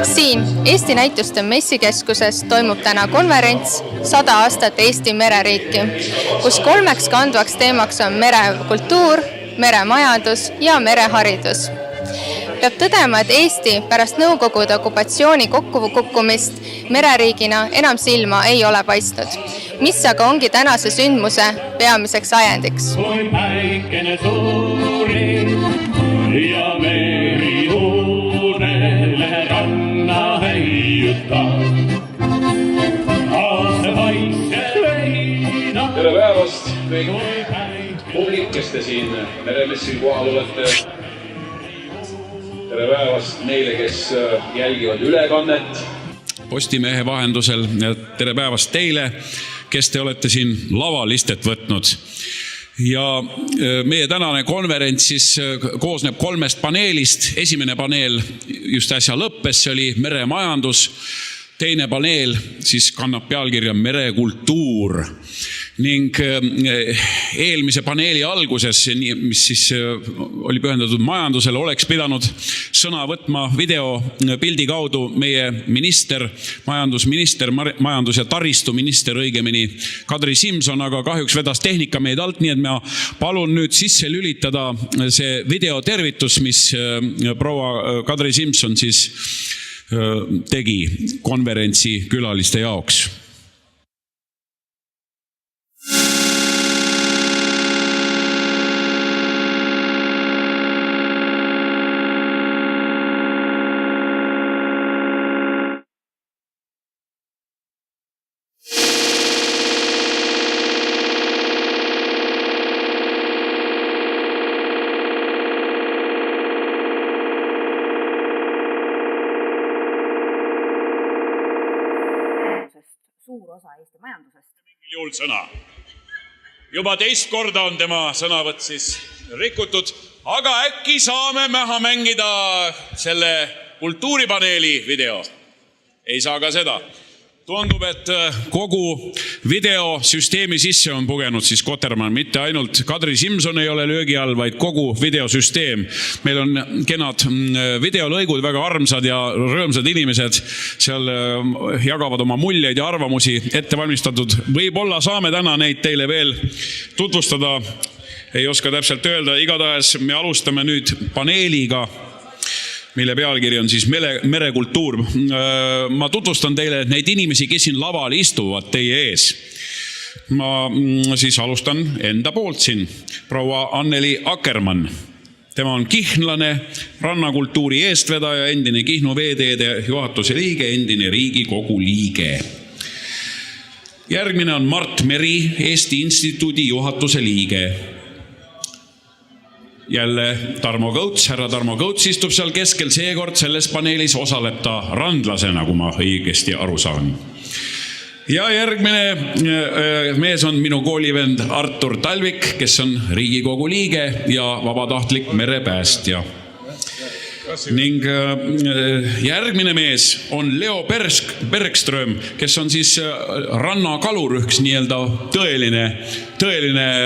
Siin Eesti Näituste Messikeskuses toimub täna konverents 100 aastat Eesti mereriiki, kus 3 kandvaks teemaks on merekultuur, meremajandus ja mereharidus. Peab tõdema, et Eesti pärast Nõukogude okupatsiooni kokkukukkumist mereriigina enam silma ei ole paistnud, mis aga ongi tänase sündmuse peamiseks ajendiks. Kui päikene suuri ja meri uunele ranna heiutab, aasta paisel veina. Tere päevast kõik publik, kes te siin meremessil kohal olete. Tere päevast neile, kes jälgivad ülekannet Postimehe vahendusel. Tere päevast teile, kes te olete siin laval istet võtnud. Ja meie tänane konverents siis koosneb 3 paneelist. Esimene paneel just äsja lõppes, see oli meremajandus. Teine paneel siis kannab pealkirja merekultuur. Ning eelmise paneeli alguses, mis siis oli pühendatud majandusele, oleks pidanud sõna võtma videopildi kaudu meie minister, majandus- ja taristuminister õigemini Kadri Simson, aga kahjuks vedas tehnika meid alt, nii et ma palun nüüd sisse lülitada see videotervitus, mis proua Kadri Simson siis tegi konverentsi külaliste jaoks. Suur osa Eesti majandusest. Mingil juhul sõna. Juba teist korda on tema sõnavõtt siis rikutud, aga äkki saame maha mängida selle kultuuripaneeli video. Ei saa ka seda. Tundub, et kogu videosüsteemi sisse on pugenud siis Kotermann. Mitte ainult Kadri Simson ei ole löögi all, vaid kogu videosüsteem. Meil on kenad videolõigud, väga armsad ja rõõmsad inimesed. Seal jagavad oma muljeid ja arvamusi ette valmistatud. Võib-olla saame täna neid teile veel tutvustada. Ei oska täpselt öelda. Igatahes me alustame nüüd paneeliga, mille pealkiri on siis merekultuur. Ma tutvustan teile neid inimesi, kes siin laval istuvad teie ees. Ma siis alustan enda poolt siin. Proua Anneli Akkermann. Tema on kihnlane, rannakultuuri eestvedaja, endine Kihnu veeteede juhatuse liige, endine Riigikogu liige. Järgmine on Mart Meri, Eesti Instituudi juhatuse liige. Jälle Tarmo Kõuts, härra Tarmo Kõuts istub seal keskel, seekord selles paneelis osaleb ta randlasena, kui ma õigesti aru saan. Ja järgmine mees on minu koolivend Artur Talvik, kes on Riigikogu liige ja vabatahtlik merepäästja. Ning järgmine mees on Leo Bergström, kes on siis rannakalur, üks nii-öelda tõeline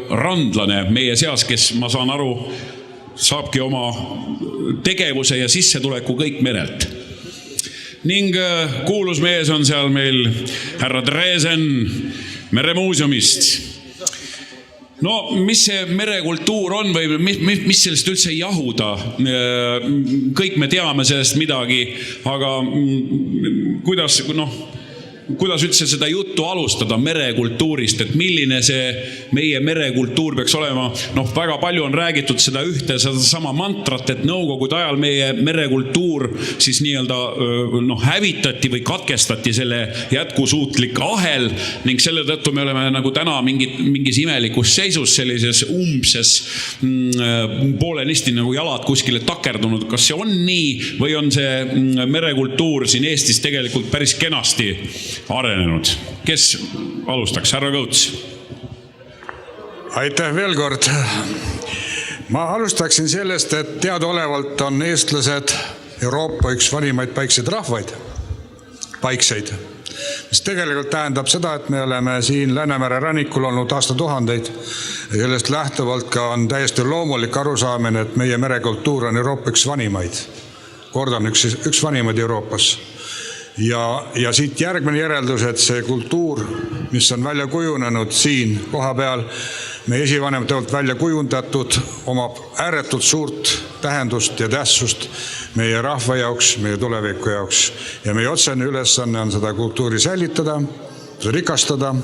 randlane meie seas, kes ma saan aru, saabki oma tegevuse ja sissetuleku kõik merelt. Ning kuulus mees on seal meil härra Dresen meremuuseumist. No, mis see merekultuur on või mis sellest üldse jahuda? Kõik me teame sellest midagi, aga kuidas üldse seda juttu alustada merekultuurist, et milline see meie merekultuur peaks olema? Väga palju on räägitud seda ühte sama mantrat, et nõukogude ajal meie merekultuur siis nii-öelda hävitati või katkestati selle jätkusuutlik ahel ning selle tõttu me oleme nagu täna mingis imelikus seisus, sellises umbses poolenisti nagu jalad kuskile takerdunud. Kas see on nii või on see merekultuur siin Eestis tegelikult päris kenasti arenenud? Kes alustaks? Härra Kõuts. Aitäh veel kord. Ma alustaksin sellest, et teadaolevalt on eestlased Euroopa üks vanimaid paikseid. Mis tegelikult tähendab seda, et me oleme siin Läänemere rannikul olnud aastatuhandeid. Ja sellest lähtuvalt ka on täiesti loomulik arusaamine, et meie merekultuur on Euroopa üks vanimaid. kordan, üks vanimaid Euroopas. Ja siit järgmine järeldus, et see kultuur, mis on välja kujunenud siin koha peal, meie esivanemate poolt välja kujundatud, omab ääretult suurt tähendust ja tähtsust meie rahva jaoks, meie tuleviku jaoks. Ja meie otsene ülesanne on seda kultuuri säilitada, seda rikastada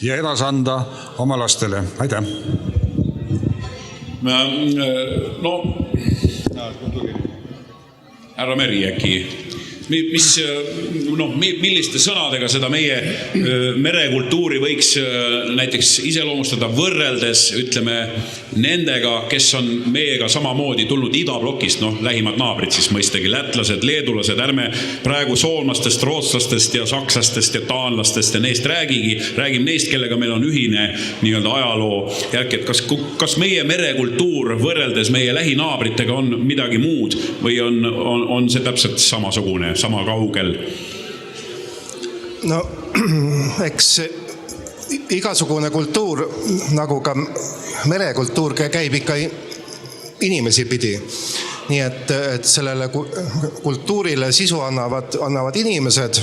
ja edasi anda oma lastele. Aitäh! No, härra Meri äkki, milliste sõnadega seda meie merekultuuri võiks näiteks iseloomustada võrreldes, ütleme, nendega, kes on meiega samamoodi tulnud idablokist, lähimad naabrid siis mõistagi, lätlased, leedulased, ärme praegu soomlastest, rootslastest ja sakslastest ja taanlastest ja neist räägime neist, kellega meil on ühine nii-öelda ajaloo järk, et kas meie merekultuur võrreldes meie lähinaabritega on midagi muud või on see täpselt samasugune, sama kaugel? No, eks igasugune kultuur, nagu ka merekultuur, käib ikka inimesi pidi. Nii et sellele kultuurile sisu annavad inimesed.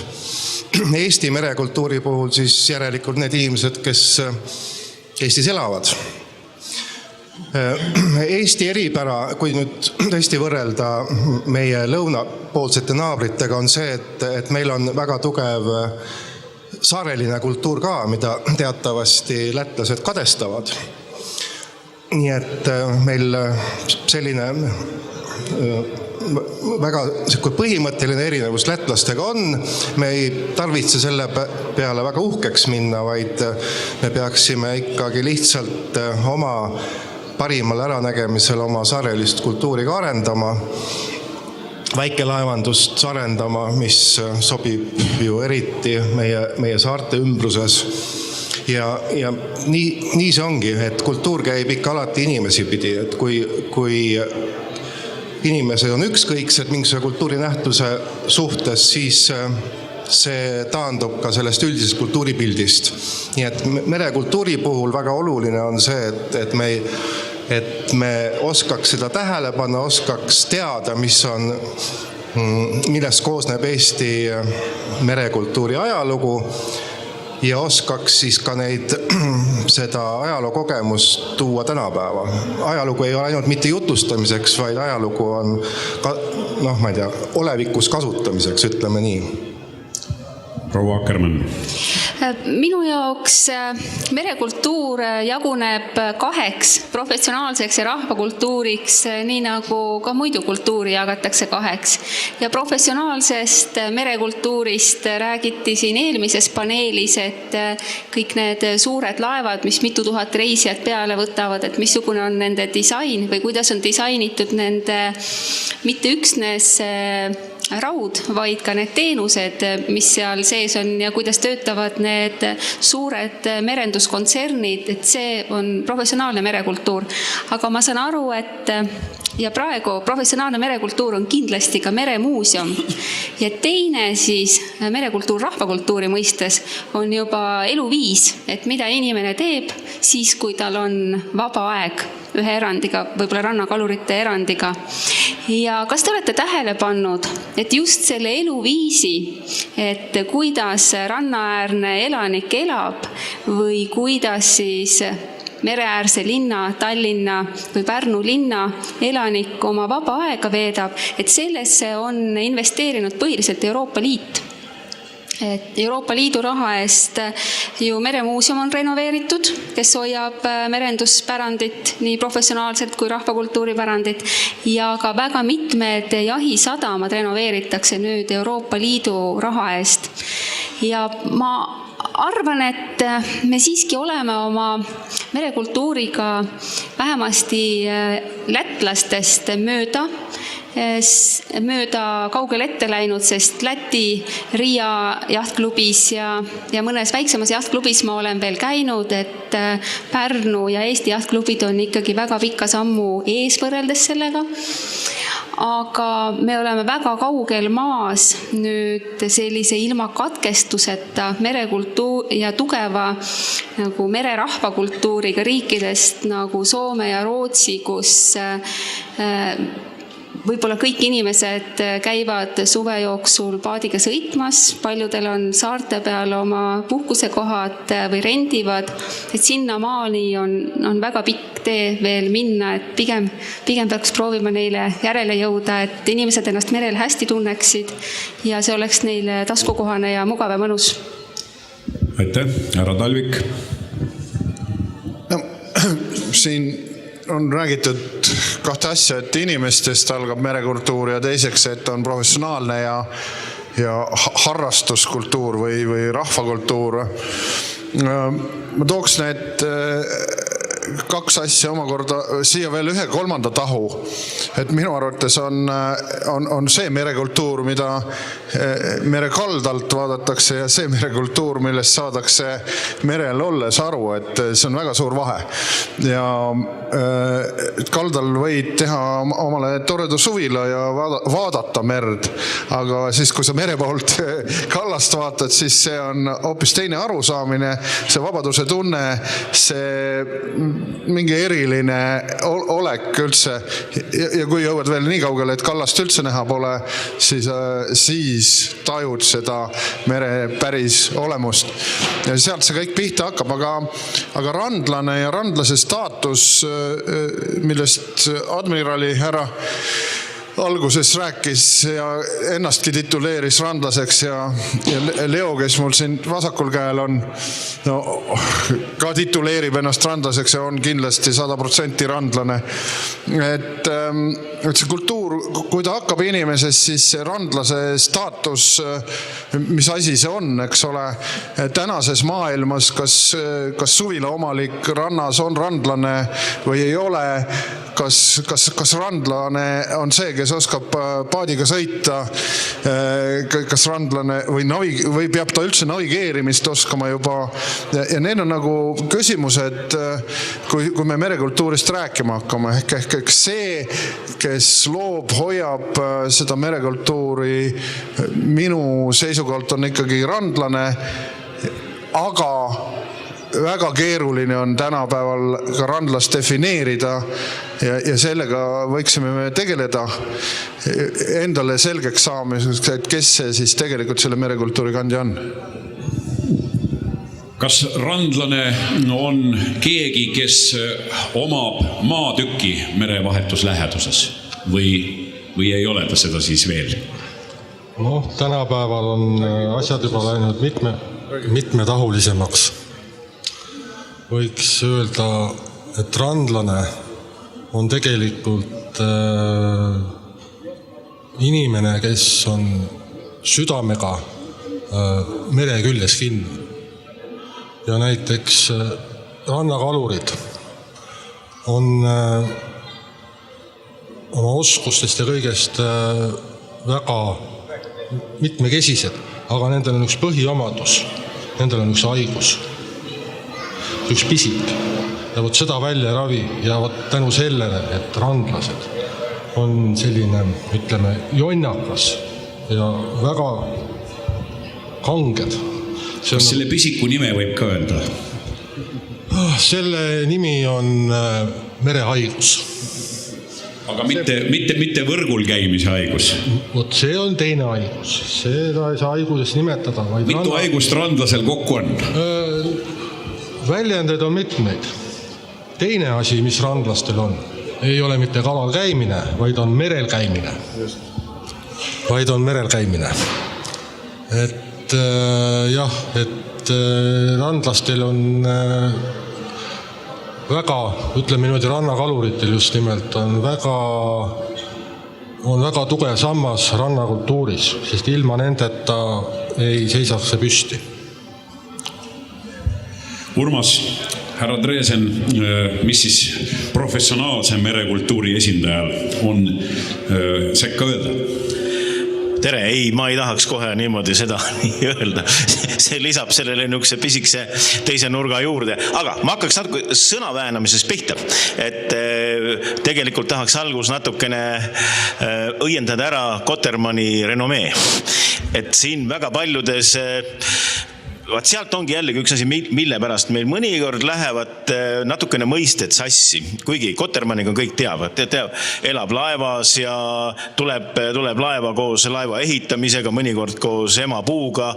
Eesti merekultuuri puhul siis järelikult need inimesed, kes Eestis elavad. Eesti eripära, kui nüüd tõesti võrrelda meie lõunapoolsete naabritega, on see, et meil on väga tugev saareline kultuur ka, mida teatavasti lätlased kadestavad. Nii et meil selline väga põhimõtteline erinevus lätlastega on. Me ei tarvitse selle peale väga uhkeks minna, vaid me peaksime ikkagi lihtsalt oma parimal äranägemisel oma saarelist kultuuri ka arendama, väikelaevandust arendama, mis sobib ju eriti meie saarte ümbruses. Ja nii see ongi, et kultuur käib ikka alati inimesi pidi, et kui inimesed on ükskõiksed mingisuguse kultuurinähtuse suhtes, siis see taandub ka sellest üldisest kultuuripildist. Nii et merekultuuri puhul väga oluline on see, et me oskaks seda tähele panna, oskaks teada, millest koosneb Eesti merekultuuri ajalugu ja oskaks siis ka seda ajalookogemust tuua tänapäeva. Ajalugu ei ole ainult mitte jutustamiseks, vaid ajalugu on olevikus kasutamiseks, ütleme nii. Proua Akkermann. Minu jaoks merekultuur jaguneb kaheks, professionaalseks ja rahvakultuuriks, nii nagu ka muidu kultuuri jagatakse kaheks. Ja professionaalsest merekultuurist räägiti siin eelmises paneelis, et kõik need suured laevad, mis mitu tuhat reisijat peale võtavad, et missugune on nende disain või kuidas on disainitud nende mitte üksnes raud, vaid ka need teenused, mis seal sees on ja kuidas töötavad need suured merenduskontsernid, et see on professionaalne merekultuur. Aga ma saan aru, et ja praegu professionaalne merekultuur on kindlasti ka meremuuseum. Ja teine siis merekultuur rahvakultuuri mõistes on juba eluviis, et mida inimene teeb siis, kui tal on vaba aeg ühe erandiga, võib-olla rannakalurite erandiga. Ja kas te olete tähele pannud, et just selle eluviisi, et kuidas rannaäärne elanik elab või kuidas siis mereäärse linna, Tallinna või Pärnu linna elanik oma vaba aega veedab, et sellesse on investeerinud põhiliselt Euroopa Liit. Et Euroopa Liidu raha eest ju meremuuseum on renoveeritud, kes hoiab merenduspärandit nii professionaalselt kui rahvakultuuripärandit ja ka väga mitmed jahisadamad renoveeritakse nüüd Euroopa Liidu raha eest. Ja ma arvan, et me siiski oleme oma merekultuuriga vähemasti lätlastest mööda kaugel ette läinud, sest Läti Riia jahtklubis ja mõnes väiksemas jahtklubis ma olen veel käinud, et Pärnu ja Eesti jahtklubid on ikkagi väga pika sammu ees võrreldes sellega. Aga me oleme väga kaugel maas nüüd sellise ilma katkestuseta merekultuur ja tugeva nagu mererahvakultuuriga riikidest nagu Soome ja Rootsi, kus võib-olla kõik inimesed käivad suve jooksul paadiga sõitmas, paljudel on saarte peal oma puhkusekohad või rendivad, et sinnamaani on väga pikk tee veel minna, et pigem peaks proovima neile järele jõuda, et inimesed ennast merel hästi tunneksid ja see oleks neile taskukohane ja mugav ja mõnus. Aitäh, härra Talvik. No, siin on räägitud kahte asja, et inimestest algab merekultuur ja teiseks, et on professionaalne ja harrastuskultuur või rahvakultuur. Ma tooks need kaks asja omakorda siia veel ühe kolmanda tahu. Et minu arvates on see merekultuur, mida merekaldalt vaadatakse ja see merekultuur, millest saadakse merel olles aru, et see on väga suur vahe. Ja kaldal võid teha omale toreda suvila ja vaadata merd, aga siis kui sa mere poolt kallast vaatad, siis see on hoopis teine arusaamine, see vabaduse tunne, see mingi eriline olek üldse ja kui jõuad veel nii kaugele, et kallast üldse näha pole, siis tajud seda mere päris olemust ja sealt see kõik pihta hakkab, aga randlane ja randlase staatus, millest admirali härra alguses rääkis ja ennastki tituleeris randlaseks ja Leo, kes mul siin vasakul käel on, ka tituleerib ennast randlaseks ja on kindlasti 100% randlane. Et see kultuur, kui ta hakkab inimeses, siis see randlase staatus, mis asi see on, eks ole, tänases maailmas, kas suvila omalik rannas on randlane või ei ole, kas randlane on see, kes oskab paadiga sõita, kas randlane või peab ta üldse navigeerimist oskama juba ja need on nagu küsimused, kui me merekultuurist rääkima hakkame, ehk see, kes loob, hoiab seda merekultuuri minu seisukohalt on ikkagi randlane, aga väga keeruline on tänapäeval ka randlast defineerida ja sellega võiksime me tegeleda endale selgeks saamiseks, et kes see siis tegelikult selle merekultuuri kandja on. Kas randlane on keegi, kes omab maatükki merevahetus läheduses või ei ole ta seda siis veel? Tänapäeval on asjad juba läinud mitmetahulisemaks. Võiks öelda, et randlane on tegelikult inimene, kes on südamega mere küljes kinni. Ja näiteks rannakalurid on oma oskustest ja kõigest väga mitmekesised, aga nendel on üks põhiomadus, nendel on üks haigus. Üks pisik ja seda välja ravi ja tänu sellele, et randlased on selline, ütleme, jonnakas ja väga kanged. Kas selle pisiku nime võib ka öelda? Selle nimi on merehaigus. Aga mitte võrgul käimise haigus? See on teine haigus. Seda ei saa haigusest nimetada. Mitu haigust randlasel kokku on? Väljendeid on mitmeid. Teine asi, mis randlastel on, ei ole mitte kalal käimine, vaid on merel käimine. Et randlastel on väga, ütleme niimoodi rannakaluritel just nimelt, on väga tugev sammas rannakultuuris, sest ilma nendeta ei seisaks see püsti. Urmas, härra Dresen, mis siis professionaalse merekultuuri esindajal on sekka öelda? Tere, ei, ma ei tahaks kohe niimoodi seda öelda. See lisab sellele niisuguse pisikse teise nurga juurde. Aga ma hakkaks natuke sõnaväänamises pihta. Et tegelikult tahaks algus natukene õiendada ära Kotermanni renomee. Et siin väga paljudes vaat sealt ongi jällegi üks asi, mille pärast meil mõnikord lähevad natukene mõisted sassi, kuigi Kotermanniga kõik teavad, elab laevas ja tuleb laeva koos laeva ehitamisega, mõnikord koos emapuuga,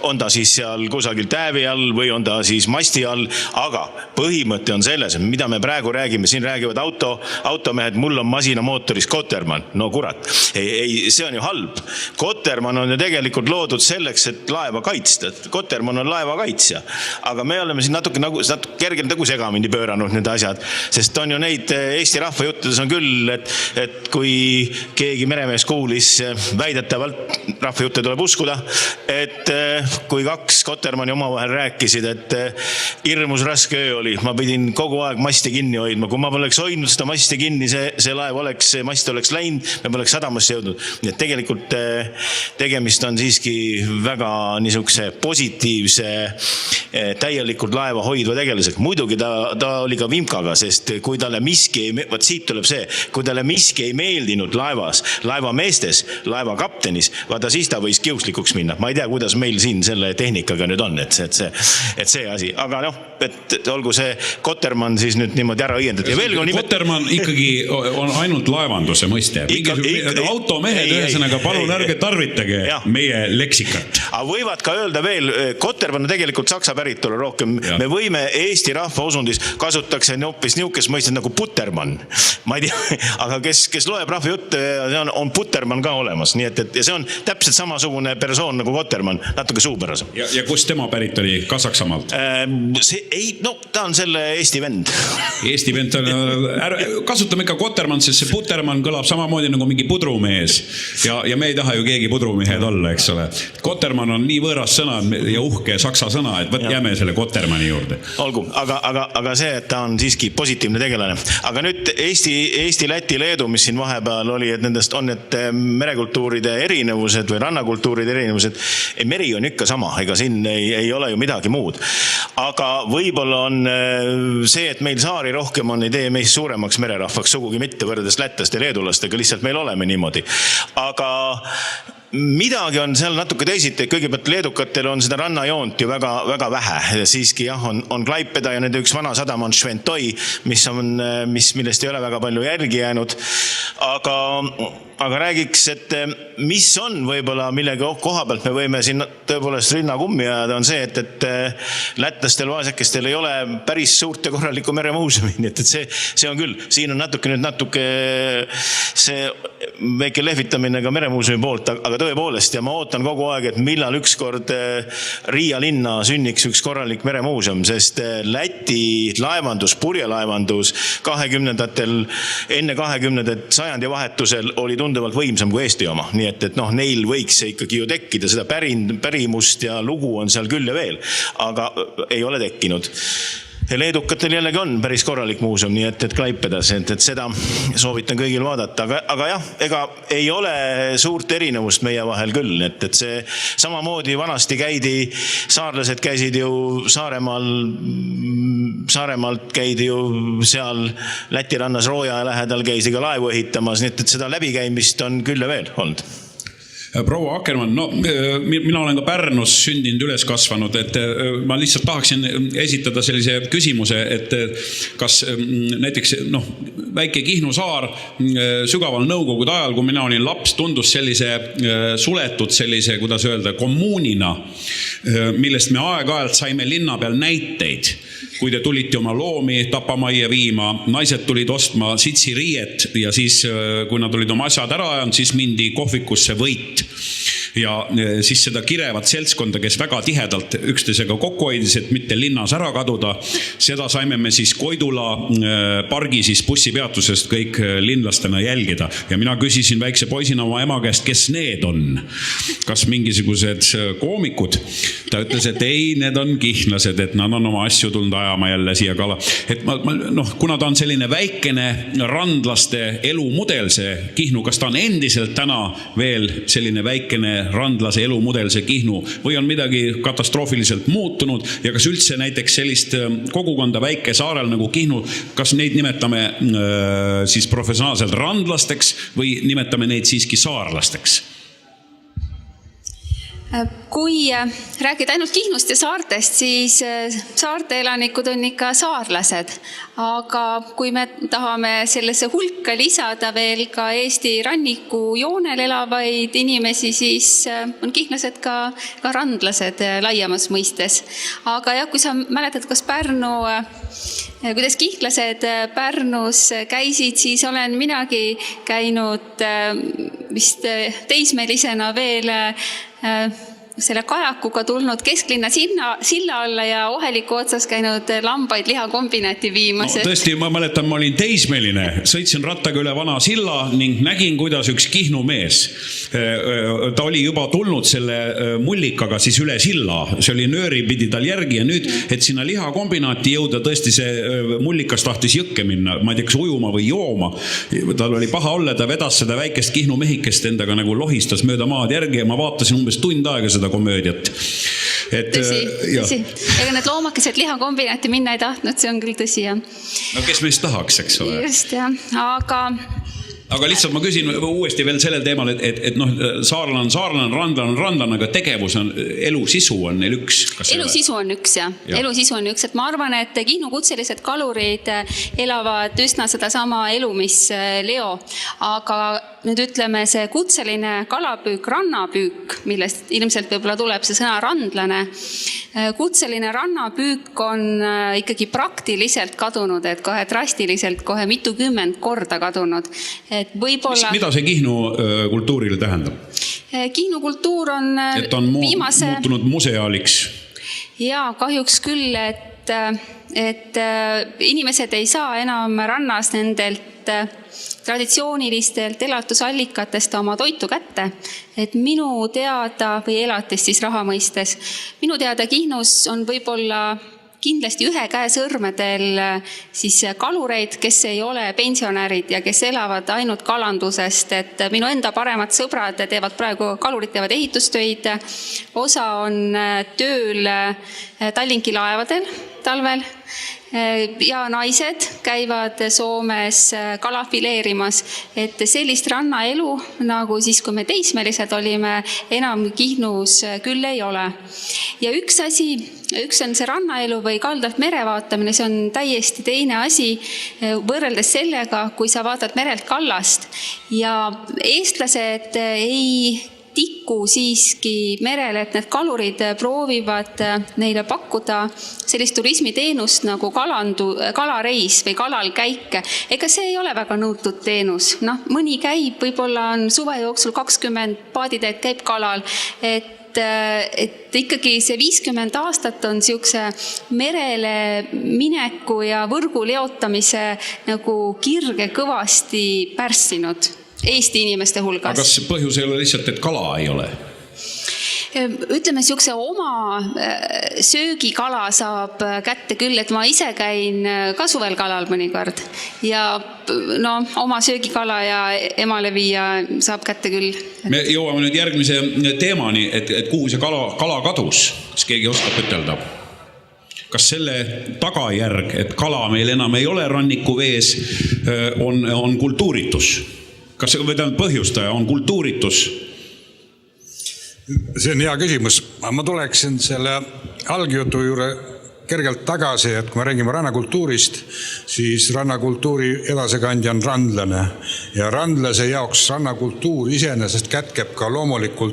on ta siis seal kusagil täävi all või on ta siis masti all, aga põhimõte on selles, mida me praegu räägime, siin räägivad automehed, mul on masinamootoris Kotermann, no kurat, ei, see on ju halb. Kotermann on ju tegelikult loodud selleks, et laeva kaitsta, Kotermann on laeva kaitsja, aga me oleme siin natuke kergelt segamini pööranud need asjad, sest on ju neid Eesti rahvajuttudes on küll, et kui keegi meremees kuulis väidetavalt, rahvajutte tuleb uskuda, et kui kaks Kotermanni omavahel rääkisid, et hirmus raske öö oli, ma pidin kogu aeg masti kinni hoidma, kui ma poleks hoidnud seda masti kinni, see mast oleks läinud, me poleks sadamasse jõudnud. Nii et tegelikult tegemist on siiski väga niisuguse positiivse, täielikult laeva hoidva tegelisega. Muidugi ta oli ka vimkaga, sest kui talle miski, vaat siit tuleb see, kui talle miski ei meeldinud laevas, laeva meestes, laeva kaptenis, vaata siis ta võis kiuslikuks minna. Ma ei tea, kuidas meil siin selle tehnikaga nüüd on, et see asi. Aga noh, et olgu see Kotermann siis nüüd niimoodi ära õiendatud. Kotermann ikkagi on ainult laevanduse mõiste. Automehed ühesõnaga, palun ärge tarvitage meie leksikat. Aga võivad ka öelda veel, Kotermann on tegelikult saksa päritolu rohkem. Me võime Eesti rahva osundis kasutaks hoopis niukest mõistet nagu Putermann. Ma ei tea, aga kes loeb rahvajutte, on Putermann ka olemas. Nii et see on täpselt samasugune persoon nagu Kotermann, natuke suupärasem. Ja kus tema pärit oli? Kasaksamaalt? Ta on selle Eesti vend. Eesti vend on, kasutame ikka Kotermann, sest see Putermann kõlab samamoodi nagu mingi pudrumees. Ja me ei taha ju keegi pudrumehed olla, eks ole. Kotermann on nii võõras sõna ja uhke saksa sõna, et jääme selle Kotermanni juurde. Olgu, aga see, et ta on siiski positiivne tegelane. Aga nüüd Eesti, Läti, Leedu, mis siin vahepeal oli, et nendest on need merekultuuride erinevused või rannakultuuride erinevused. Meri on ikka sama, ega siin ei ole ju midagi muud. Aga võib-olla on see, et meil saari rohkem on, ei tee meist suuremaks mererahvaks, sugugi mitte võrdes lätlaste ja leedulastega, lihtsalt meil oleme niimoodi. Aga midagi on seal natuke teisiti, kõigepealt leedukatel on seda rannajoont ju väga, väga vähe. Siiski on Klaipeda ja nende üks vana sadam on Šventoi, millest ei ole väga palju järgi jäänud. Aga räägiks, et mis on võib-olla, millega koha pealt me võime siin tõepoolest rinnakummi ajada, on see, et lätlastel, vaesekestel ei ole päris suurt ja korralikku meremuuseumi, nii et see on küll. Siin on natuke see väike lehvitamine ka meremuuseumi poolt, aga tõepoolest, ja ma ootan kogu aeg, et millal ükskord Riia linna sünniks üks korralik meremuuseum, sest Läti laevandus, purjelaevandus 20-ndatel, enne 20. sajandi vahetusel oli tunduvalt võimsam kui Eesti oma. Nii et neil võiks see ikkagi ju tekkida, seda pärimust ja lugu on seal küll ja veel, aga ei ole tekkinud. Leedukatel jällegi on päris korralik muuseum, nii et Klaipedas, et seda soovitan kõigil vaadata. Aga jah, ega ei ole suurt erinevust meie vahel küll, et see samamoodi vanasti saarlased käisid ju Saaremaalt käidi ju seal Läti rannas Rooja lähedal käisi ka laevu ehitamas, nii et seda läbikäimist on küll ja veel olnud. Proua Akkermann, mina olen ka Pärnus sündinud üles kasvanud, et ma lihtsalt tahaksin esitada sellise küsimuse, et kas näiteks väike Kihnu saar sügaval nõukogude ajal, kui mina olin laps, tundus sellise suletud sellise, kuidas öelda, kommuunina, millest me aeg-ajalt saime linna peal näiteid. Kui te tulite oma loomi tapamajja viima, naised tulid ostma sitsiriiet ja siis, kui nad olid oma asjad ära ajanud, siis mindi kohvikusse võit. Ja siis seda kirevat seltskonda, kes väga tihedalt üksteisega kokku hoidis, et mitte linnas ära kaduda, seda saime me siis Koidula pargi siis bussipeatusest kõik linlastena jälgida. Ja mina küsisin väikse poisina oma ema käest, kes need on? Kas mingisugused koomikud? Ta ütles, et ei, need on kihnlased, et nad on oma asju tulnud ajama jälle siia kala. Et kuna ta on selline väikene randlaste elumudel, see Kihnu, kas ta on endiselt täna veel selline väikene randlase elumudel, see Kihnu, või on midagi katastroofiliselt muutunud ja kas üldse näiteks sellist kogukonda väike saarel nagu Kihnu, kas neid nimetame siis professionaalselt randlasteks või nimetame neid siiski saarlasteks? Kui räägida ainult Kihnust ja saartest, siis saarte elanikud on ikka saarlased. Aga kui me tahame sellesse hulka lisada veel ka Eesti ranniku joonel elavaid inimesi, siis on kihnlased ka randlased laiemas mõistes. Aga jah, kui sa mäletad, kas kuidas kihnlased Pärnus käisid, siis olen minagi käinud vist teismelisena veel selle kajakuga tulnud kesklinna silla alla ja Oheliku otsas käinud lambaid lihakombinati viimas. No, tõesti, ma mäletan, ma olin teismeline, sõitsin rattaga üle vana silla ning nägin, kuidas üks Kihnu mees, ta oli juba tulnud selle mullikaga siis üle silla, see oli nööri, pidi tal järgi ja nüüd, et sinna lihakombinaati jõuda, tõesti see mullikas tahtis jõkke minna, ma ei tea, kas ujuma või jooma, tal oli paha olla, ta vedas seda väikest Kihnu mehikest endaga nagu lohistas mööda maad järgi ja ma vaatasin umbes tund aega seda komöödiat. Tõsi. Ega need loomakesed lihakombinaati minna ei tahtnud, see on küll tõsi, jah. No kes meist tahaks, eks ole? Just, jah. Aga lihtsalt ma küsin uuesti veel sellel teemal, et noh, saarlane on saarlane, randlane on randlane, aga tegevus on, elu sisu on neil üks. Elu sisu on üks, jah. Elu sisu on üks, et ma arvan, et Kihnu kutselised kalurid elavad üsna seda sama elu, mis Leo. Aga nüüd ütleme see kutseline kalapüük, rannapüük, millest ilmselt võib-olla tuleb see sõna randlane. Kutseline rannapüük on ikkagi praktiliselt kadunud, et kohe drastiliselt, kohe mitukümmend korda kadunud. Et võibolla... Mida see Kihnu kultuurile tähendab? Kihnu kultuur on... Et on muutunud museaaliks? Jaa, kahjuks küll, et inimesed ei saa enam rannas nendelt traditsioonilistelt elatusallikatest oma toitu kätte. Et minu teada, või elatist siis raha mõistes, minu teada Kihnus on võib-olla kindlasti ühe käe sõrmedel siis kalureid, kes ei ole pensionärid ja kes elavad ainult kalandusest. Et minu enda paremad sõbrad teevad praegu, kalurid teevad ehitustöid, osa on tööl Tallinki laevadel talvel ja naised käivad Soomes kala fileerimas, et sellist rannaelu, nagu siis, kui me teismelised olime, enam Kihnus küll ei ole. Ja üks on see rannaelu või kaldalt mere vaatamine, see on täiesti teine asi võrreldes sellega, kui sa vaatad merelt kallast. Ja eestlased ei tikku siiski merele, et need kalurid proovivad neile pakkuda sellist turismiteenust nagu kalareis või kalal käike. Ega see ei ole väga nõutud teenus. Mõni käib, võib-olla on suve jooksul 20 paaditäit käib kalal, et ikkagi see 50 aastat on siukse merele mineku ja võrgu leotamise nagu kirge kõvasti pärssinud Eesti inimeste hulgas. Aga kas põhjus ei ole lihtsalt, et kala ei ole? Ütleme, siukse oma söögikala saab kätte küll, et ma ise käin ka suvel kalal mõnikord ja oma söögikala ja emale viia saab kätte küll. Me jõuame nüüd järgmise teemani, et kuhu see kala kadus, kas keegi oskab ütelda? Kas selle tagajärg, et kala meil enam ei ole ranniku vees, on kultuuritus? Kas see põhjustaja on kultuuritus? See on hea küsimus. Ma tuleksin selle algjutu juurde kergelt tagasi, et kui me räägime rannakultuurist, siis rannakultuuri edasekandja on randlane. Ja randlase jaoks rannakultuur iseenesest kätkeb ka loomulikku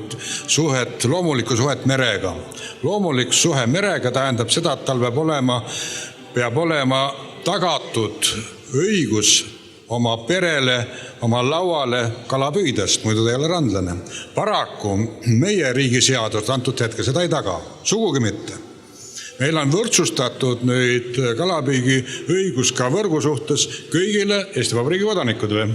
suhet merega. Loomulik suhe merega tähendab seda, et tal peab olema tagatud õigus oma perele, oma lauale kala püüdest, muidu ta ei ole randlane. Paraku meie riigiseadus antud hetke seda ei taga, sugugi mitte. Meil on võrdsustatud nüüd kalapüügi õigus ka võrgu suhtes kõigile Eesti Vabariigi kodanikudele.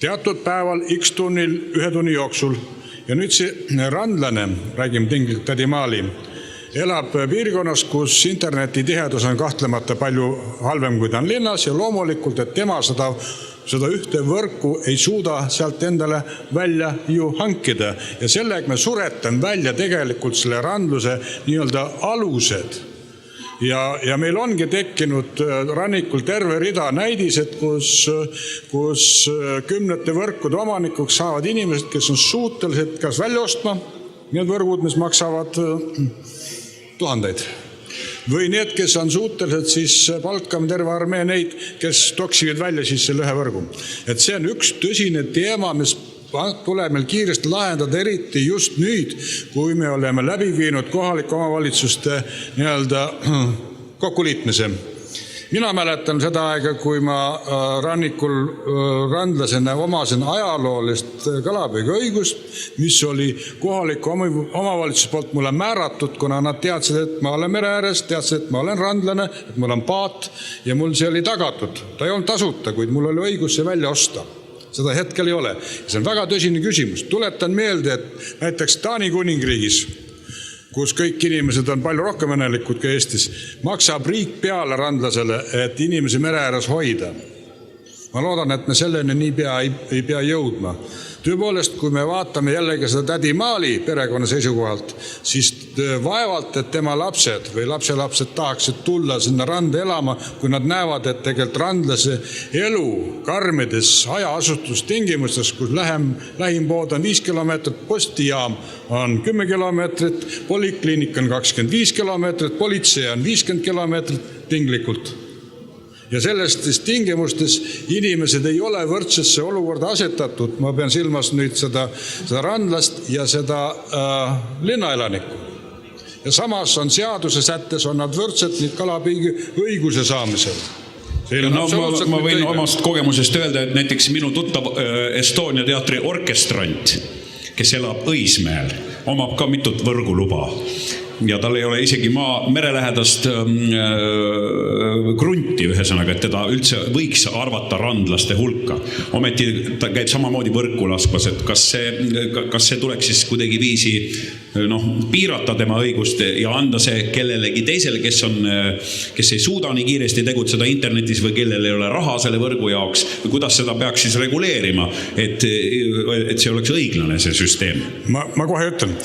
Teatud päeval X tunnil 1 tunni jooksul. Ja nüüd see randlane, räägime tinglikult Tädimaali, elab piirkonnas, kus interneti tihedus on kahtlemata palju halvem, kui ta on linnas ja loomulikult, et tema seda ühte võrku ei suuda sealt endale välja ju hankida. Ja sellega me suretan välja tegelikult selle randluse nii-öelda alused. Ja meil ongi tekkinud rannikul terve rida näidised, kus kümnete võrkude omanikuks saavad inimesed, kes on suutelised kas välja ostma need võrgud, mis maksavad tuhandeid. Või need, kes on suutelised siis palkama terve armee neid, kes toksivad välja siis selle ühe võrgu. Et see on üks tõsine teema, mis tuleb meil kiiresti lahendada, eriti just nüüd, kui me oleme läbi viinud kohalike omavalitsuste nii-öelda kokkuliitmise. Mina mäletan seda aega, kui ma rannikul randlasena omasin ajaloolist kalapüügiõigust, mis oli kohaliku omavalitsuse poolt mulle määratud, kuna nad teadsid, et ma olen mere ääres, teadsid, et ma olen randlane, et mul on paat ja mul see oli tagatud. Ta ei olnud tasuta, kuid mul oli õigus see välja osta. Seda hetkel ei ole. See on väga tõsine küsimus. Tuletan meelde, et näiteks Taani kuningriigis, kus kõik inimesed on palju rohkem õnnelikud kui Eestis, maksab riik peale randlasele, et inimesi mere ääres hoida. Ma loodan, et me selleni nii ei pea jõudma. Tõepoolest, kui me vaatame jällegi seda tädi Maali perekonna seisukohalt, siis vaevalt, et tema lapsed või lapselapsed tahaksid tulla sinna randa elama, kui nad näevad, et tegelikult randlase elu karmides hajaasustustingimustes, kus lähim pood on 5 kilomeetrit, postijaam on 10 kilomeetrit, polikliinik on 25 kilomeetrit, politsei on 50 kilomeetrit tinglikult. Ja sellest tingimustes inimesed ei ole võrdsesse olukorda asetatud. Ma pean silmas nüüd seda randlast ja seda linnaelanikku. Ja samas on seaduse sättes, on nad võrdsed nüüd kalapüügi õiguse saamisel. Ma võin omast kogemusest öelda, et näiteks minu tuttav Estonia teatri orkestrant, kes elab Õismäel, omab ka mitut võrguluba. Ja tal ei ole isegi merelähedast grunti, ühesõnaga, et teda üldse võiks arvata randlaste hulka. Ometi ta käib samamoodi võrku laskmas, et kas see tuleks siis kuidagi viisi piirata tema õigust ja anda see kellelegi teisele, kes ei suuda nii kiiresti tegutseda internetis või kellel ei ole raha selle võrgu jaoks, või kuidas seda peaks siis reguleerima, et see oleks õiglane see süsteem? Ma kohe ütlen.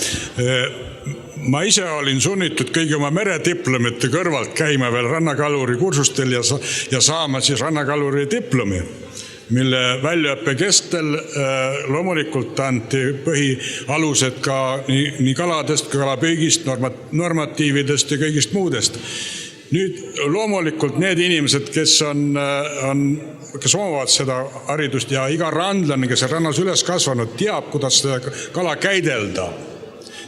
Ma ise olin sunnitud kõigi oma merediplomite kõrvalt käima veel rannakaluri kursustel ja saama siis rannakaluri diplomi, mille väljaõppe kestel loomulikult anti põhialused ka nii kaladest, kalapüügist, normatiividest ja kõigist muudest. Nüüd loomulikult need inimesed, kes omavad seda haridust ja iga randlane, kes on rannas üles kasvanud, teab, kuidas seda kala käidelda.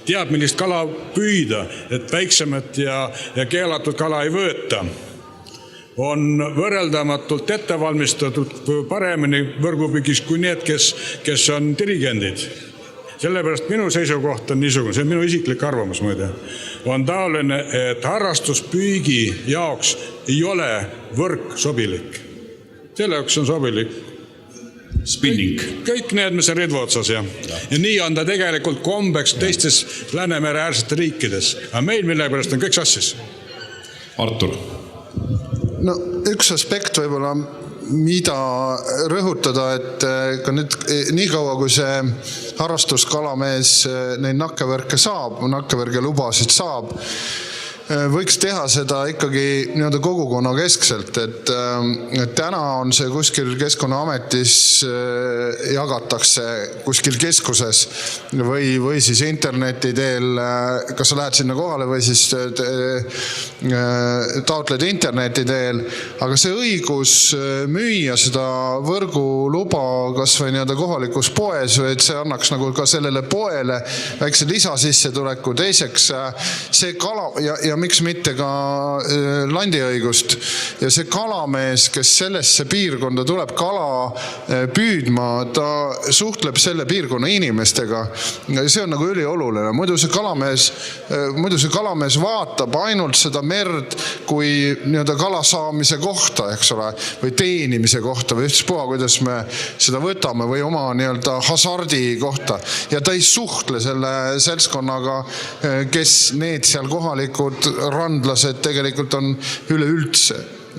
Teab, millist kala püüda, et väiksemat ja keelatud kala ei võeta. On võrreldamatult ettevalmistatud paremini võrgupüügis kui need, kes on dirigendid. Sellepärast minu seisukoht on niisugune, see on minu isiklik arvamus muide, on taoline, et harrastuspüügi jaoks ei ole võrk sobilik. Selle jaoks on sobilik spinning. Kõik need, mis on ridva otsas ja nii on ta tegelikult kombeks teistes Läänemere äärsete riikides. Aga meil millepärast on kõik sassis. Artur. No üks aspekt võib-olla, mida rõhutada, et ka nüüd nii kaua, kui see harrastuskalamees neid nakkevõrke saab, nakkevõrge lubasid saab, võiks teha seda ikkagi nii-öelda kogukonna keskselt, et täna on see kuskil Keskkonnaametis jagatakse kuskil keskuses või siis interneti teel, kas sa lähed sinna kohale või siis taotled interneti teel, aga see õigus müüa seda võrguluba kas või nii-öelda kohalikus poes, et see annaks nagu ka sellele poele väikse lisasissetuleku. Teiseks see kala ja miks mitte ka landiõigust. Ja see kalamees, kes sellesse piirkonda tuleb kala püüdma, ta suhtleb selle piirkonna inimestega. See on nagu ülioluline. Muidu see kalamees vaatab ainult seda merd kui nii-öelda kala saamise kohta, eks ole, või teenimise kohta või ühtspuha, kuidas me seda võtame või oma nii-öelda hasardi kohta. Ja ta ei suhtle selle seltskonnaga, kes need seal kohalikud randlased tegelikult on üleüldse.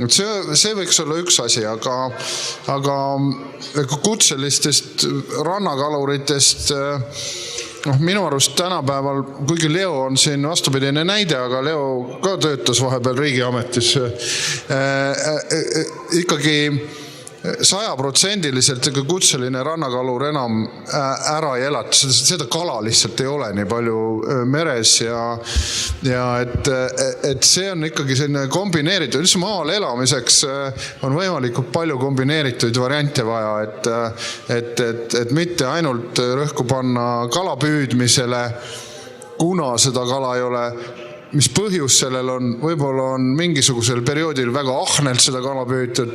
See võiks olla üks asi, aga kutselistest rannakaluritest minu arust tänapäeval, kuigi Leo on siin vastupidine näide, aga Leo ka töötas vahepeal riigiametis, ikkagi 100% kutseline rannakalur enam ära ei elata, seda kala lihtsalt ei ole nii palju meres ja et see on ikkagi selline kombineeritud, üldse maal elamiseks on võimalikult palju kombineeritud variante vaja, et mitte ainult rõhku panna kala püüdmisele, kuna seda kala ei ole, mis põhjus sellel on, võib-olla on mingisugusel perioodil väga ahnelt seda kala püütud.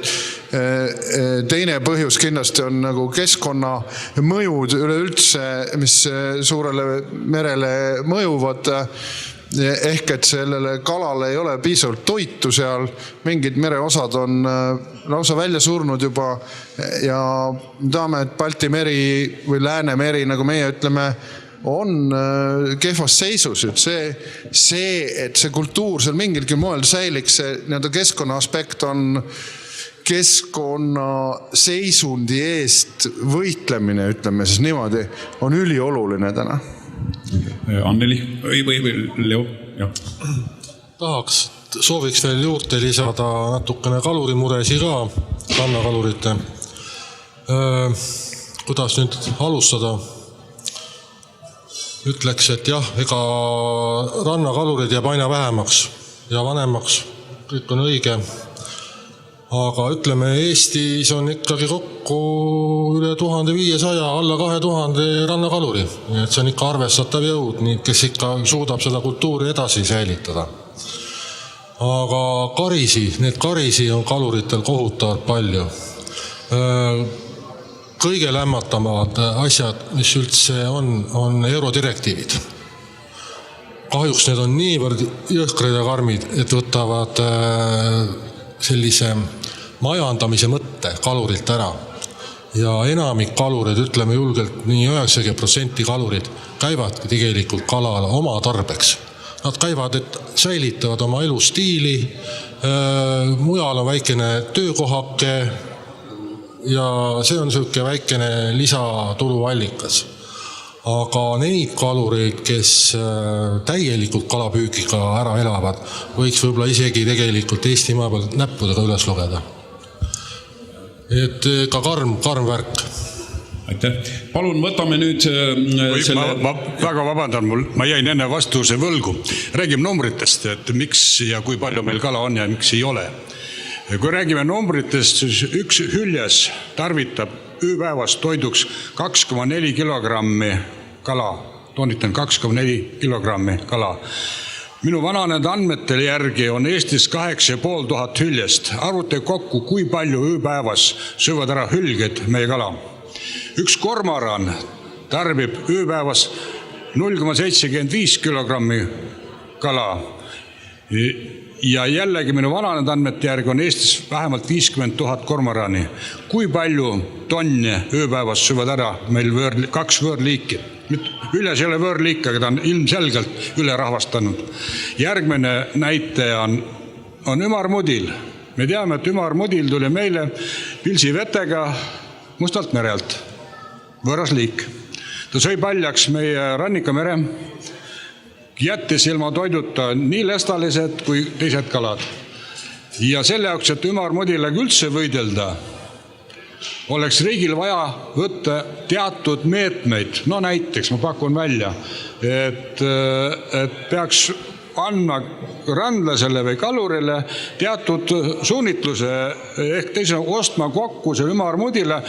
Teine põhjus kindlasti on nagu keskkonna mõjud üleüldse, mis suurele merele mõjuvad, ehk et sellele kalale ei ole piisavalt toitu seal, mingid mereosad on lausa välja surnud juba ja teame, et Balti meri või Läänemeri, nagu meie ütleme, on kehvas seisus, et see kultuur seal mingilgi moel säiliks, see nii-öelda keskkonna aspekt on keskkonna seisundi eest võitlemine, ütleme siis niimoodi, on ülioluline täna. Anneli või Leo? Sooviks veel juurde lisada natukene kalurimuresi ka, rannakalurite. Kuidas nüüd alustada? Ütleks, et jah, ega rannakalurid jääb aina vähemaks ja vanemaks, kõik on õige. Aga ütleme, Eestis on ikkagi kokku üle 1500, alla 2000 rannakaluri. Nii et see on ikka arvestatav jõud, kes ikka suudab seda kultuuri edasi säilitada. Aga need karisi on kaluritel kohutavalt palju. Kõige lämmatamad asjad, mis üldse on eurodirektiivid. Kahjuks need on niivõrd jõhkrad ja karmid, et võtavad sellise majandamise mõtte kalurilt ära. Ja enamik kalurid, ütleme julgelt, nii 90% kalurid käivadki tegelikult kalale oma tarbeks. Nad käivad, et säilitavad oma elustiili, mujal on väikene töökohake, ja see on selline väikene lisatuluallikas. Aga neid kalureid, kes täielikult kalapüükiga ära elavad, võiks võib-olla isegi tegelikult Eestimaa peal näppudega üles lugeda. Et ka karm värk. Aitäh. Palun võtame nüüd selle... Ma väga vabandan, ma jäin enne vastuse võlgu. Räägime numbritest, et miks ja kui palju meil kala on ja miks ei ole. Kui räägime numbritest, siis üks hüljes tarvitab ööpäevas toiduks 2,4 kilogrammi kala. Toonitan 2,4 kilogrammi kala. Minu vananed andmetel järgi on Eestis 8500 hüljest. Arvutage kokku, kui palju ööpäevas söövad ära hülged meie kala. Üks kormoran tarbib ööpäevas 0,75 kilogrammi kala. Ja jällegi minu vananed andmete järgi on Eestis vähemalt 50 000 kormorani. Kui palju tonne ööpäevas söövad ära meil kaks võõrliiki? Üles ei ole võõrliik, aga ta on ilmselgelt üle rahvastanud. Järgmine näitaja on ümarmudil. Me teame, et ümarmudil tuli meile pilsivetega Mustalt merelt. Võõras liik. Ta sõi paljaks meie Rannikamere, jättis ilma toiduta nii lestalised kui teised kalad. Ja selle jaoks, et ümarmudilega üldse võidelda, oleks riigil vaja võtta teatud meetmeid. No näiteks ma pakun välja, et peaks andma randlasele või kalurile teatud suunitluse ehk teisena ostma kokku see ümarmudile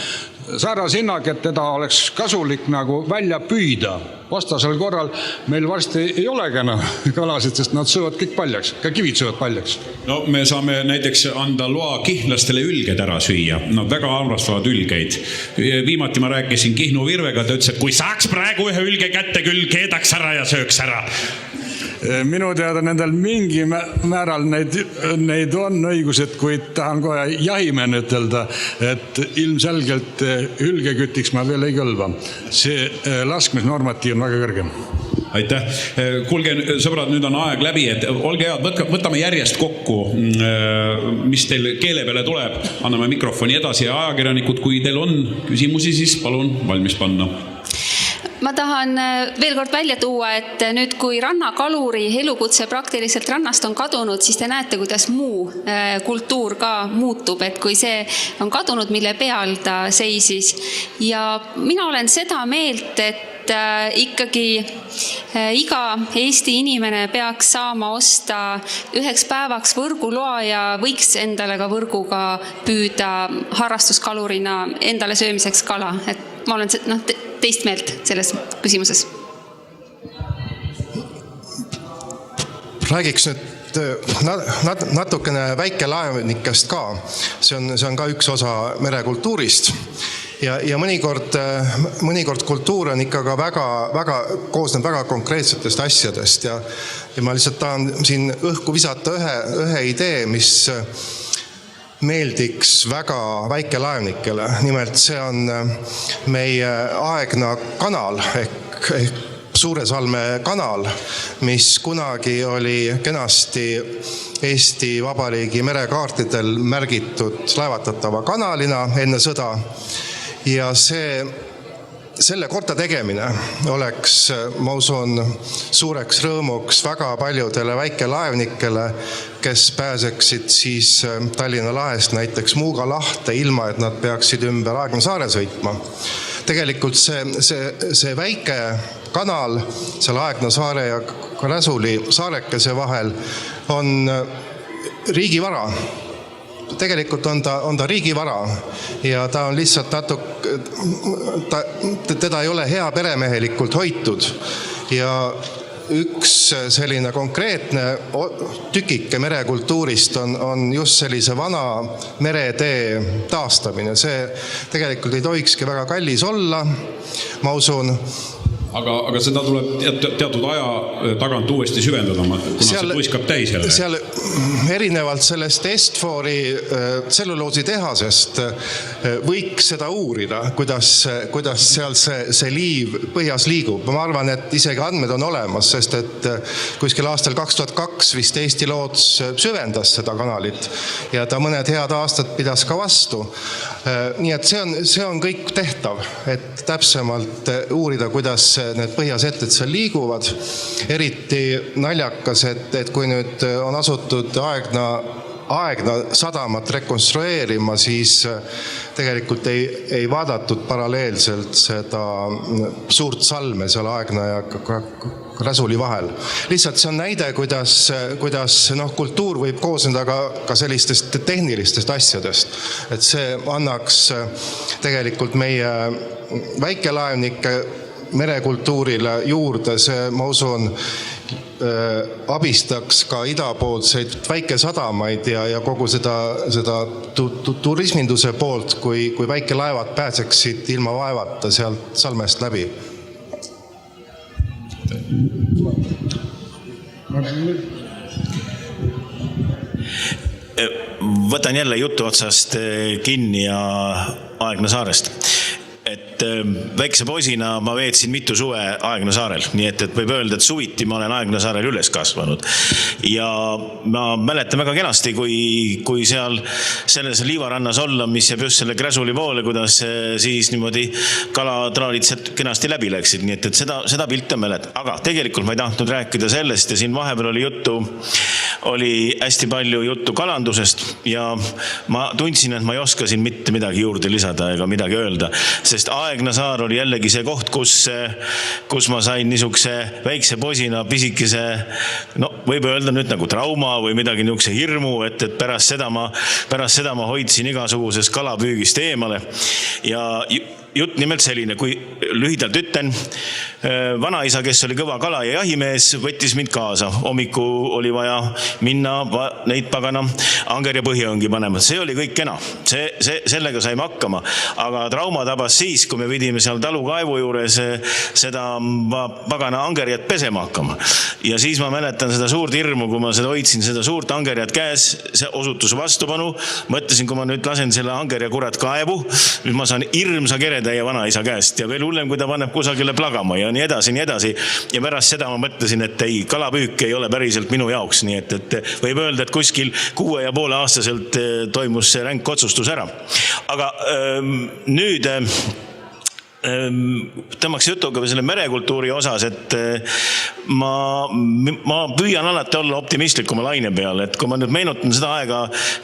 säärase hinnaga, et teda oleks kasulik nagu välja püüda. Vastasel korral meil varsti ei olegi enam kalasid, sest nad söövad kõik paljaks, ka kivid söövad paljaks. No me saame näiteks anda loa kihnlastele ülged ära süüa. Nad väga armastavad ülgeid. Viimati ma rääkisin Kihnu Virvega, ta ütles, et kui saaks praegu ühe ülge kätte küll, keedaks ära ja sööks ära. Minu teada nendel mingi määral neid on õigused, kuid tahan kohe jahimen ütelda, et ilmselgelt hülgekütiks ma veel ei kõlba. See laskmisnormatiiv on väga kõrge. Aitäh. Kuulge, sõbrad, nüüd on aeg läbi, et olge head, võtame järjest kokku, mis teil keele peale tuleb. Anname mikrofoni edasi ja ajakirjanikud, kui teil on küsimusi, siis palun valmis panna. Ma tahan veel kord välja tuua, et nüüd kui rannakaluri elukutse praktiliselt rannast on kadunud, siis te näete, kuidas muu kultuur ka muutub, et kui see on kadunud, mille peal ta seisis. Ja mina olen seda meelt, et ikkagi iga Eesti inimene peaks saama osta üheks päevaks võrguloa ja võiks endale ka võrguga püüda harrastuskalurina endale söömiseks kala. Et ma olen teist meelt selles küsimuses. Räägiks nüüd natukene väikelaevnikest ka. See on ka üks osa merekultuurist. Ja mõnikord kultuur on ikka väga koosneb väga konkreetsetest asjadest ja ma lihtsalt tahan siin õhku visata ühe idee, mis meeldiks väga väikelaevnikele. Nimelt see on meie Aegna kanal ehk Suure Salme kanal, mis kunagi oli kenasti Eesti Vabariigi merekaartidel märgitud laevatatava kanalina enne sõda. Ja selle korda tegemine oleks, ma usun, suureks rõõmuks väga paljudele väikelaevnikele, kes pääseksid siis Tallinna lahest näiteks Muuga lahte, ilma et nad peaksid ümber Aegna saare sõitma. Tegelikult see väike kanal seal Aegna saare ja Räsuli saarekese vahel on riigivara. Tegelikult on ta riigivara ja ta on lihtsalt teda ei ole hea peremehelikult hoitud ja üks selline konkreetne tükike merekultuurist on just sellise vana meretee taastamine. See tegelikult ei tohikski väga kallis olla, ma usun. Aga seda tuleb teatud aja tagant uuesti süvendada, kuna see tuiskab täis jälle. Seal erinevalt sellest Est-Fori tselluloositehasest võiks seda uurida, kuidas seal see liiv põhjas liigub. Ma arvan, et isegi andmed on olemas, sest et kuskil aastal 2002 vist Eesti Loots süvendas seda kanalit ja ta mõned head aastad pidas ka vastu. Nii et see on kõik tehtav, et täpsemalt uurida, kuidas need põhjasetted seal liiguvad. Eriti naljakas, et kui nüüd on asutud Aegna sadamat rekonstrueerima, siis tegelikult ei vaadatud paralleelselt seda suurt salme seal Aegna ja Räsuli vahel. Lihtsalt see on näide, kuidas kultuur võib koosneda ka sellistest tehnilistest asjadest. Et see annaks tegelikult meie väikelaevnike merekultuurile juurde, see, ma usun, abistaks ka idapoolseid väikesadamaid ja kogu seda turisminduse poolt, kui väikelaevad pääseksid ilma vaevata sealt salmest läbi. Võtan jälle jutu otsast kinni ja Aegna saarest. Et väikse poisina ma veetsin mitu suve Aegna saarel, nii et võib öelda, et suviti ma olen Aegna saarel üles kasvanud. Ja ma mäletan väga kenasti, kui seal selles liivarannas olla, mis jääb just selle Räsuli poole, kuidas siis niimoodi kalatraalid sealt kenasti läbi läksid, nii et seda pilti mäletan. Aga tegelikult ma ei tahtnud rääkida sellest ja siin vahepeal oli hästi palju juttu kalandusest ja ma tundsin, et ma ei oska siin mitte midagi juurde lisada ega midagi öelda, sest Aegna saar oli jällegi see koht, kus ma sain niisuguse väikse posina pisikese, võib öelda nüüd nagu trauma või midagi niisuguse hirmu, et pärast seda ma hoidsin igasugusest kalapüügist eemale ja jutt nimelt selline, kui lühidalt ütlen, vanaisa, kes oli kõva kala- ja jahimees, võttis mind kaasa. Hommiku oli vaja minna neid pagana anger ja põhjaõngi panema. See oli kõik kena. Sellega saime hakkama. Aga trauma tabas siis, kui me pidime seal talukaevu juures seda pagana angerjat pesema hakkama. Ja siis ma mäletan seda suurt hirmu, kui ma hoidsin seda suurt angerjat käes, see osutus vastupanu. Mõtlesin, kui ma nüüd lasen selle angerja kurat kaevu, nüüd ma saan hirmsa kereda ja vanaisa käest ja veel hullem, kui ta paneb kusagile plagama ja nii edasi. Ja pärast seda ma mõtlesin, et ei, kalapüük ei ole päriselt minu jaoks, nii et võib öelda, et kuskil 6,5 aastaselt toimus see ränk otsustus ära. Aga nüüd tõmmaks jutuga selle merekultuuri osas, et ma püüan alati olla optimistlikuma laine peal, et kui ma nüüd meenutan seda aega,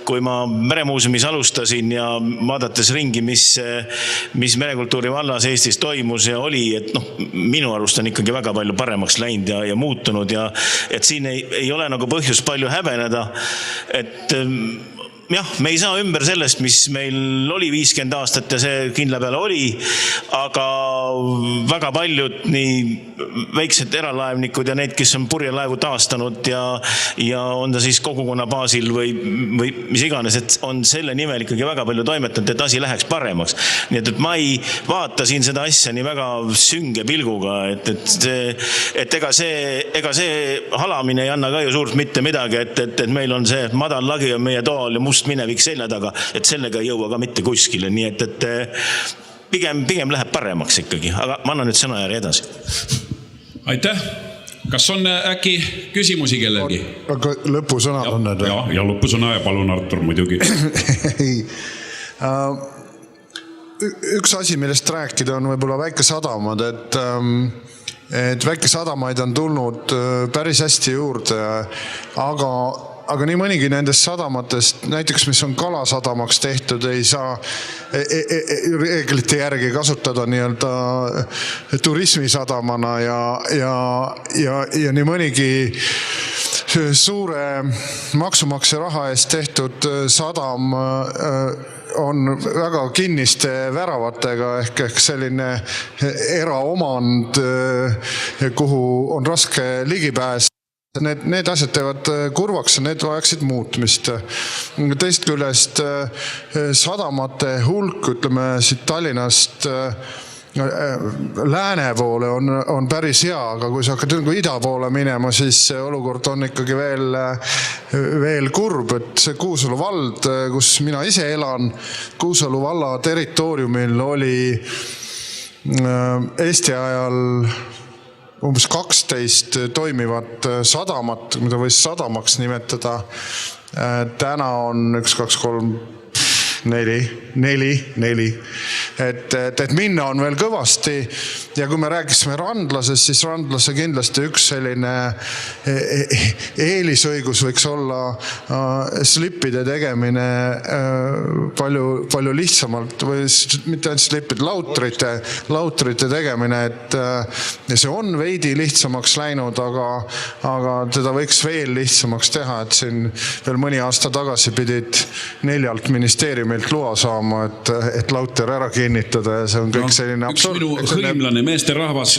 kui ma Meremuuseumis alustasin ja vaadates ringi, mis merekultuuri vallas Eestis toimus ja oli, et minu arust on ikkagi väga palju paremaks läinud ja muutunud ja et siin ei ole nagu põhjus palju häbeneda, et jah, me ei saa ümber sellest, mis meil oli 50 aastat ja see kindla peale oli, aga väga paljud nii väiksed eralaevnikud ja need, kes on purjelaevu taastanud ja on ta siis kogukonna baasil või mis iganes, et on selle nimel ikkagi väga palju toimetanud, et asi läheks paremaks. Nii et ma ei vaata siin seda asja nii väga sünge pilguga, et ega see halamine ei anna ka ju suurt mitte midagi, et meil on see madal lagi on meie toal ja must minevik selja taga, et sellega ei jõua ka mitte kuskile, nii et pigem läheb paremaks ikkagi, aga ma annan nüüd sõnajärje edasi. Aitäh! Kas on äkki küsimusi kellelgi? Aga lõpusõnad on need? Ja lõpusõna ja palun Artur muidugi. Üks asi, millest rääkida on võib-olla väikesadamad, et väikesadamaid on tulnud päris hästi juurde, aga nii mõnigi nendest sadamatest, näiteks mis on kalasadamaks tehtud, ei saa reeglite järgi kasutada nii-öelda turismisadamana ja nii mõnigi suure maksumaksja raha eest tehtud sadam on väga kinniste väravatega ehk selline eraomand, kuhu on raske ligipääs. Need asjad teevad kurvaks ja need vajaksid muutmist. Teist küljest sadamate hulk, ütleme siit Tallinnast lääne poole on päris hea, aga kui sa hakkad ida poole minema, siis see olukord on ikkagi veel kurb, et see Kuusalu vald, kus mina ise elan, Kuusalu valla territooriumil oli Eesti ajal umbes 12 toimivat sadamat, mida võis sadamaks nimetada. Täna on 1, 2, 3, 4. Et minna on veel kõvasti ja kui me rääkisime randlasest, siis randlase kindlasti üks selline eelisõigus võiks olla slipide tegemine palju lihtsamalt või mitte ainult slipid, lautrite tegemine, et see on veidi lihtsamaks läinud, aga teda võiks veel lihtsamaks teha, et siin veel mõni aasta tagasi pidid 4 ministeeriumilt loa saama, et lauter ära kinnitada ja see on kõik selline absurd. Üks minu hõimlane meesterahvas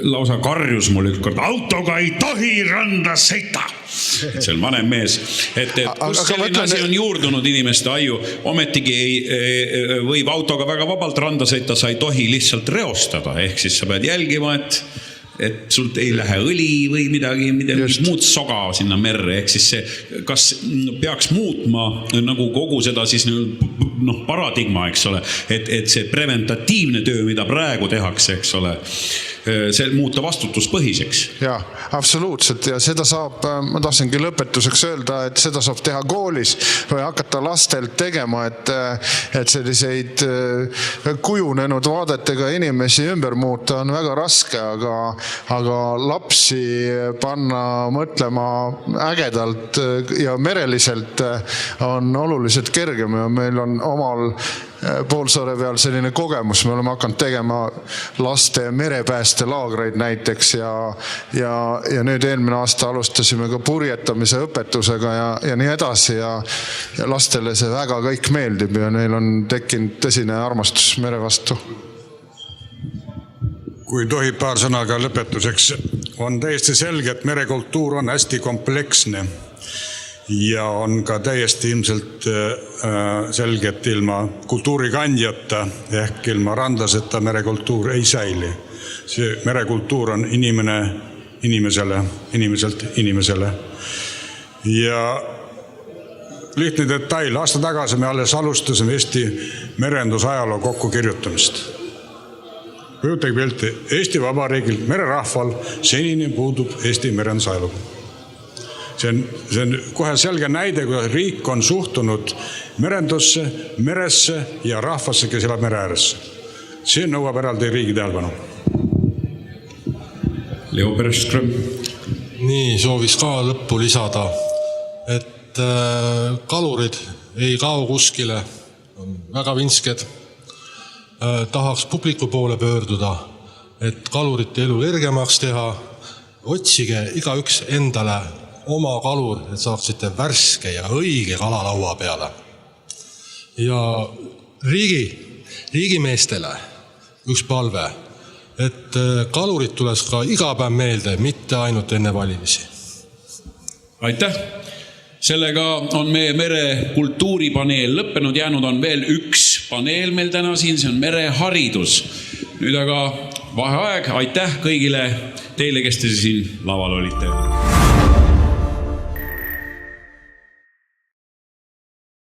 lausa karjus mul ükskord, autoga ei tohi randa sõita. See on vanem mees. Kus selline asi on juurdunud inimeste aju, ometigi võib autoga väga vabalt randa sõita, sa ei tohi lihtsalt reostada, ehk siis sa pead jälgima, et sult ei lähe õli või midagi muud soga sinna merre, ehk siis see, kas peaks muutma nagu kogu seda siis paradigma, eks ole, et see preventatiivne töö, mida praegu tehakse, eks ole, see muuta vastutuspõhiseks. Jaa, absoluutselt ja seda saab, ma tahtsingi lõpetuseks öelda, et seda saab teha koolis või hakata lastelt tegema, et selliseid kujunenud vaadetega inimesi ümber muuta on väga raske, aga lapsi panna mõtlema ägedalt ja mereliselt on oluliselt kergem ja meil on omal Poolsaare peal selline kogemus, me oleme hakanud tegema laste merepääste laagreid näiteks ja nüüd eelmine aasta alustasime ka purjetamise õpetusega ja nii edasi ja lastele see väga kõik meeldib ja neil on tekkinud tõsine armastus mere vastu. Kui tohib paar sõnaga lõpetuseks, on täiesti selge, et merekultuur on hästi kompleksne ja on ka täiesti ilmselt selge, et ilma kultuurikandjata ehk ilma randlaseta merekultuur ei säili. See merekultuur on inimeselt inimesele. Ja lihtne detail, aasta tagasi me alles alustasime Eesti merendusajaloo kokkukirjutamist. Kujutage pilti, Eesti Vabariigil mererahval senini puudub Eesti merendusajalugu. See on kohe selge näide, kuidas riik on suhtunud merendusse, meresse ja rahvasse, kes elab mere ääres. see nõuab eraldi riigi tähelepanu. Leo Perström. Nii, soovis ka lõppu lisada, et kalurid ei kao kuskile, on väga vinsked. Tahaks publiku poole pöörduda, et kalurite elu ergemaks teha. Otsige igaüks endale oma kalur, et saaksite värske ja õige kalalaua peale. Ja riigimeestele üks palve, et kalurid tuleks ka iga päev meelde, mitte ainult enne valimisi. Aitäh! Sellega on meie merekultuuripaneel lõppenud, jäänud on veel üks paneel meil täna siin, see on mereharidus. Nüüd aga vaheaeg, aitäh kõigile teile, kes te siin laval olite.